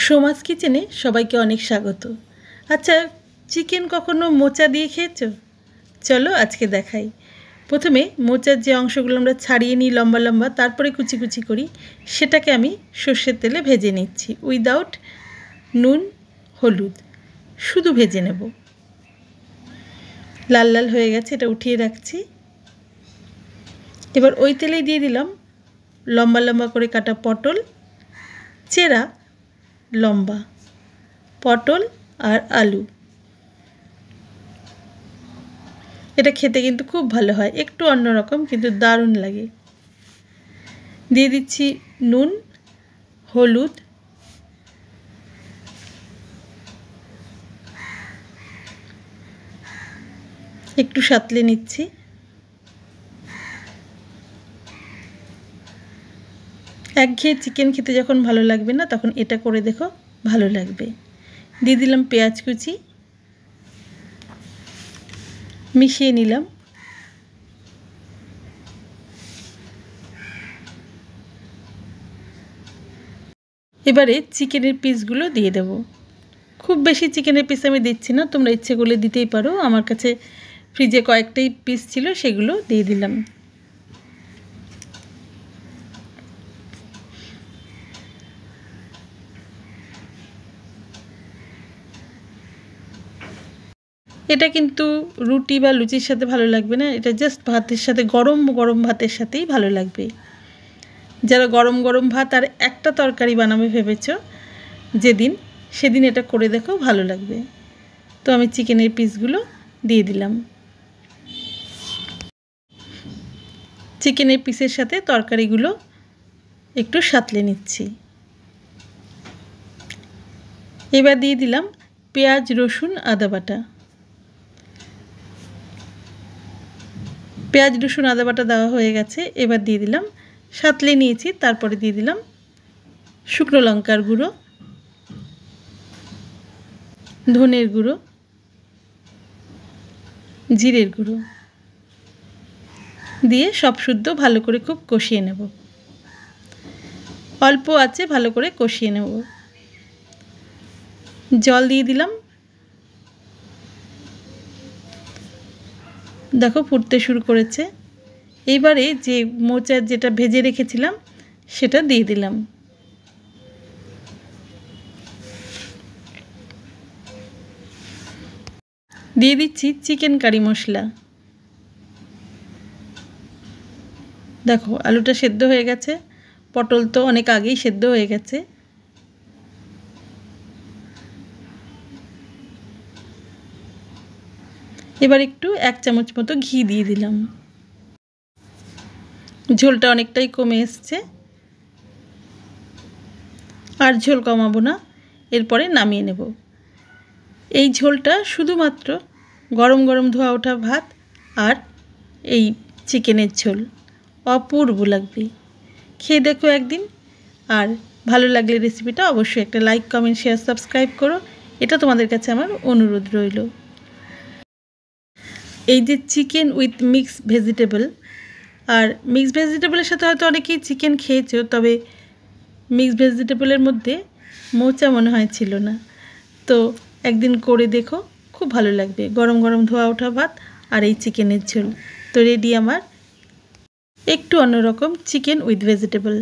সোমাস কিচেনে সবাইকে অনেক স্বাগত। আচ্ছা, চিকেন কখনো মোচা দিয়ে খেয়েছো? চলো আজকে দেখাই। প্রথমে মোচার যে অংশগুলো আমরা ছাড়িয়ে নিই লম্বা লম্বা, তারপরে কুচি কুচি করি, সেটাকে আমি সর্ষের তেলে ভেজে নিচ্ছি উইদাউট নুন হলুদ, শুধু ভেজে নেব। লাল লাল হয়ে গেছে, এটা উঠিয়ে রাখছি। এবার ওই তেলেই দিয়ে দিলাম লম্বা লম্বা করে কাটা পটল, চেরা লম্বা পটল আর আলু। এটা খেতে কিন্তু খুব ভালো হয়, একটু অন্যরকম কিন্তু দারুণ লাগে। দিয়ে দিচ্ছি নুন হলুদ, একটু সাঁতলে নিচ্ছি। একঘেয়ে চিকেন খেতে যখন ভালো লাগবে না, তখন এটা করে দেখো, ভালো লাগবে। দিয়ে দিলাম পেঁয়াজ কুচি, মিশিয়ে নিলাম। এবারে চিকেনের পিসগুলো দিয়ে দেব। খুব বেশি চিকেনের পিস আমি দিচ্ছি না, তোমরা ইচ্ছে করলে দিতেই পারো। আমার কাছে ফ্রিজে কয়েকটাই পিস ছিল, সেগুলো দিয়ে দিলাম। এটা কিন্তু রুটি বা লুচির সাথে ভালো লাগবে না, এটা জাস্ট ভাতের সাথে, গরম গরম ভাতের সাথেই ভালো লাগবে। যারা গরম গরম ভাত আর একটা তরকারি বানাবে ভেবেছো যেদিন, সেদিন এটা করে দেখো, ভালো লাগবে। তো আমি চিকেনের পিসগুলো দিয়ে দিলাম। চিকেনের পিসের সাথে তরকারিগুলো একটু সাঁতলে নিচ্ছি। এবার দিয়ে দিলাম পেঁয়াজ রসুন আদা বাটা। পেঁয়াজ রসুন আদা বাটা দেওয়া হয়ে গেছে। এবার দিয়ে দিলাম, সাঁতলে নিয়েছি, তারপরে দিয়ে দিলাম শুকনো লঙ্কার গুঁড়ো, ধনের গুঁড়ো, জিরের গুঁড়ো দিয়ে সব শুদ্ধ ভালো করে খুব কষিয়ে নেব। অল্প আছে ভালো করে কষিয়ে নেব। জল দিয়ে দিলাম, দেখো ফুটতে শুরু করেছে। এইবারে যে মোচা যেটা ভেজে রেখেছিলাম সেটা দিয়ে দিলাম। দিয়ে দিচ্ছি চিকেন কারি মশলা। দেখো আলুটা সেদ্ধ হয়ে গেছে, পটল তো অনেক আগেই সেদ্ধ হয়ে গেছে। এবার একটু 1 চামচ মতো ঘি দিয়ে দিলাম। ঝোলটা অনেকটাই কমে এসছে, আর ঝোল কমাবো না, এরপরে নামিয়ে নেব। এই ঝোলটা শুধুমাত্র গরম গরম ধোয়া ওঠা ভাত আর এই চিকেনের ঝোল, অপূর্ব লাগবে। খেয়ে দেখো একদিন। আর ভালো লাগলে রেসিপিটা অবশ্যই একটা লাইক কমেন্ট শেয়ার সাবস্ক্রাইব করো, এটা তোমাদের কাছে আমার অনুরোধ রইল। এই যে চিকেন উইথ মিক্স ভেজিটেবল, আর মিক্স ভেজিটেবলের সাথে হয়তো অনেকেই চিকেন খেয়েছো, তবে মিক্স ভেজিটেবলের মধ্যে মোচা মনে হয় ছিল না। তো একদিন করে দেখো, খুব ভালো লাগবে। গরম গরম ধোয়া ওঠা ভাত আর এই চিকেনের ঝোল। তো রেডি আমার একটু অন্যরকম চিকেন উইথ ভেজিটেবল।